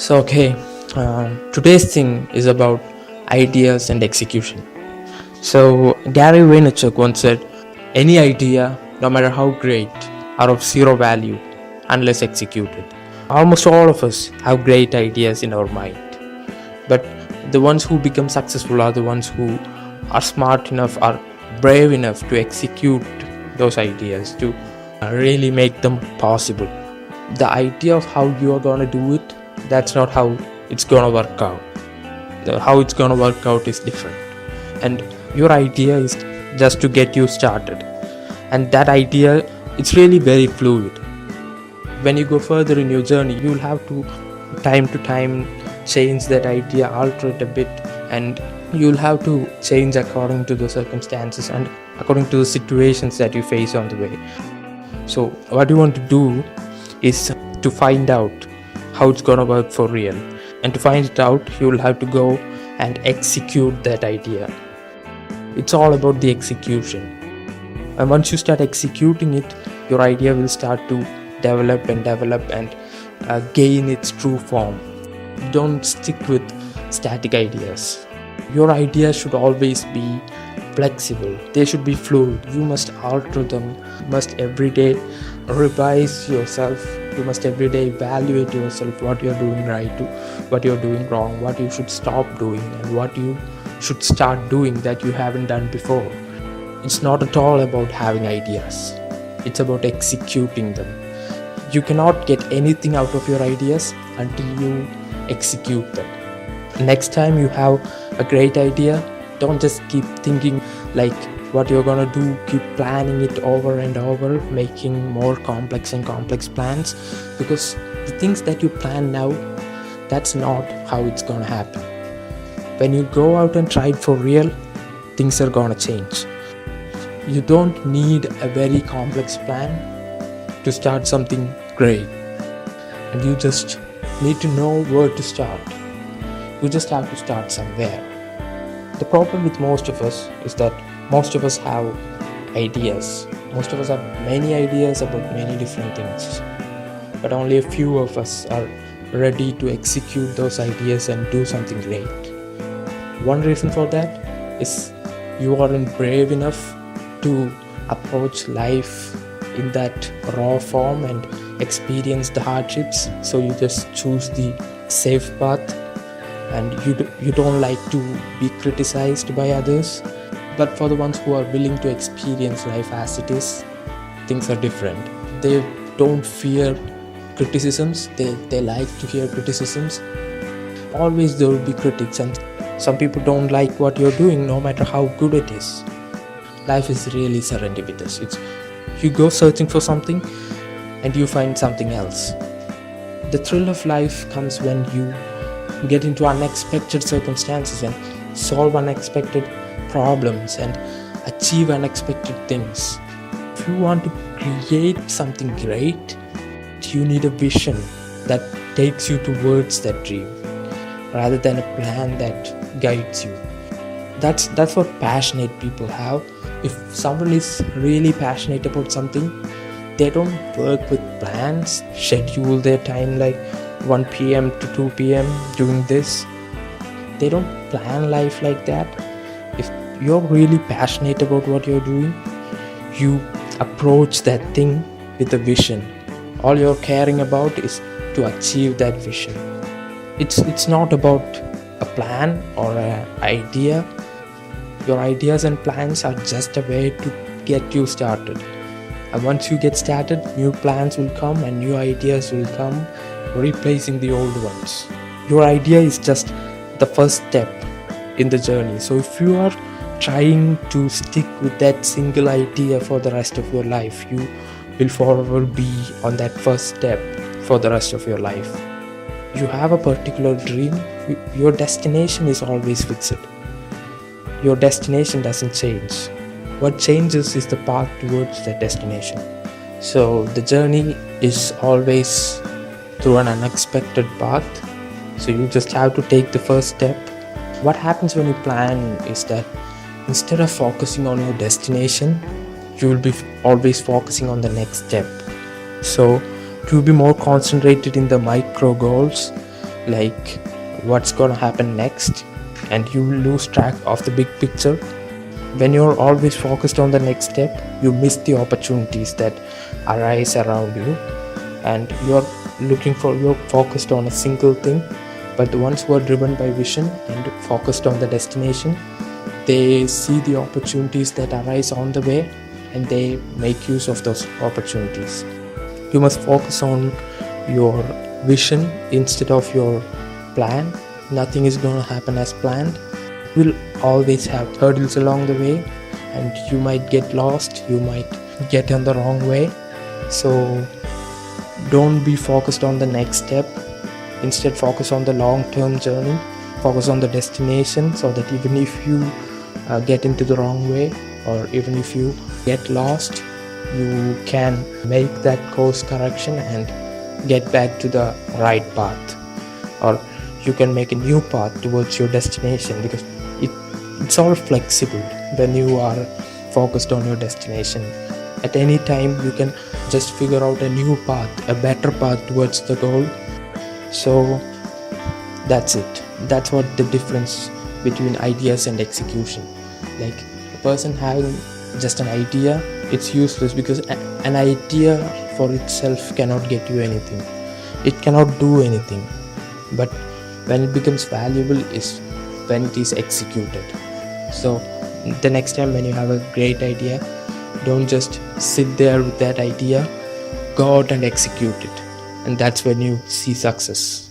Today's thing is about ideas and execution. So, Gary Vaynerchuk once said, any idea, no matter how great, are of zero value unless executed. Almost all of us have great ideas in our mind, but the ones who become successful are the ones who are smart enough, are brave enough to execute those ideas, to really make them possible. The idea of how you are going to do it, that's not how it's going to work out. How it's going to work out is different. And your idea is just to get you started. And that idea, it's really very fluid. When you go further in your journey, you'll have to time change that idea, alter it a bit, and you'll have to change according to the circumstances and according to the situations that you face on the way. So what you want to do is to find out how it's gonna work for real, and to find it out, you'll have to go and execute that idea. It's all about the execution, and once you start executing it, your idea will start to develop and gain its true form. Don't stick with static ideas. Your ideas should always be flexible. They should be fluid. You must alter them. You must every day revise yourself. You must every day evaluate yourself, what you're doing right, what you're doing wrong, what you should stop doing, and what you should start doing that you haven't done before. It's not at all about having ideas. It's about executing them. You cannot get anything out of your ideas until you execute them. Next time you have a great idea, don't just keep thinking like what you're gonna do, keep planning it over and over, making more complex plans, because the things that you plan now, that's not how it's gonna happen. When you go out and try it for real, things are gonna change. You don't need a very complex plan to start something great, and you just need to know where to start. You just have to start somewhere. The problem with most of us is that most of us have ideas. Most of us have many ideas about many different things, but only a few of us are ready to execute those ideas and do something great. One reason for that is you aren't brave enough to approach life in that raw form and experience the hardships, so you just choose the safe path, and you don't like to be criticized by others. But for the ones who are willing to experience life as it is, things are different. They don't fear criticisms. They like to hear criticisms. Always there will be critics, and some people don't like what you're doing no matter how good it is. Life is really serendipitous. You go searching for something and you find something else. The thrill of life comes when you get into unexpected circumstances and solve unexpected problems and achieve unexpected things. If you want to create something great, you need a vision that takes you towards that dream rather than a plan that guides you. That's what passionate people have. If someone is really passionate about something, they don't work with plans, schedule their time like 1 p.m. to 2 p.m. doing this. They don't plan life like that. If you're really passionate about what you're doing, you approach that thing with a vision. All you're caring about is to achieve that vision. It's not about a plan or an idea. Your ideas and plans are just a way to get you started. And once you get started, new plans will come and new ideas will come, replacing the old ones. Your idea is just the first step in the journey. So if you are trying to stick with that single idea for the rest of your life, you will forever be on that first step for the rest of your life. You have a particular dream, your destination is always fixed. Your destination doesn't change. What changes is the path towards that destination. So the journey is always through an unexpected path. So you just have to take the first step. What happens when you plan is that instead of focusing on your destination, you will be always focusing on the next step. So to be more concentrated in the micro goals like what's gonna happen next, and you will lose track of the big picture. When you're always focused on the next step, you miss the opportunities that arise around you, and you're focused on a single thing. But the ones who are driven by vision and focused on the destination, they see the opportunities that arise on the way, and they make use of those opportunities. You must focus on your vision instead of your plan. Nothing is going to happen as planned. You will always have hurdles along the way, and you might get lost, you might get on the wrong way. So don't be focused on the next step. Instead, focus on the long-term journey, focus on the destination, so that even if you get into the wrong way, or even if you get lost, you can make that course correction and get back to the right path, or you can make a new path towards your destination, because it's all flexible when you are focused on your destination. At any time you can just figure out a new path, a better path towards the goal. So that's it. That's what the difference between ideas and execution. Like, a person having just an idea, it's useless, because an idea for itself cannot get you anything. It cannot do anything. But when it becomes valuable is when it is executed. So the next time when you have a great idea, don't just sit there with that idea, go out and execute it. And that's when you see success.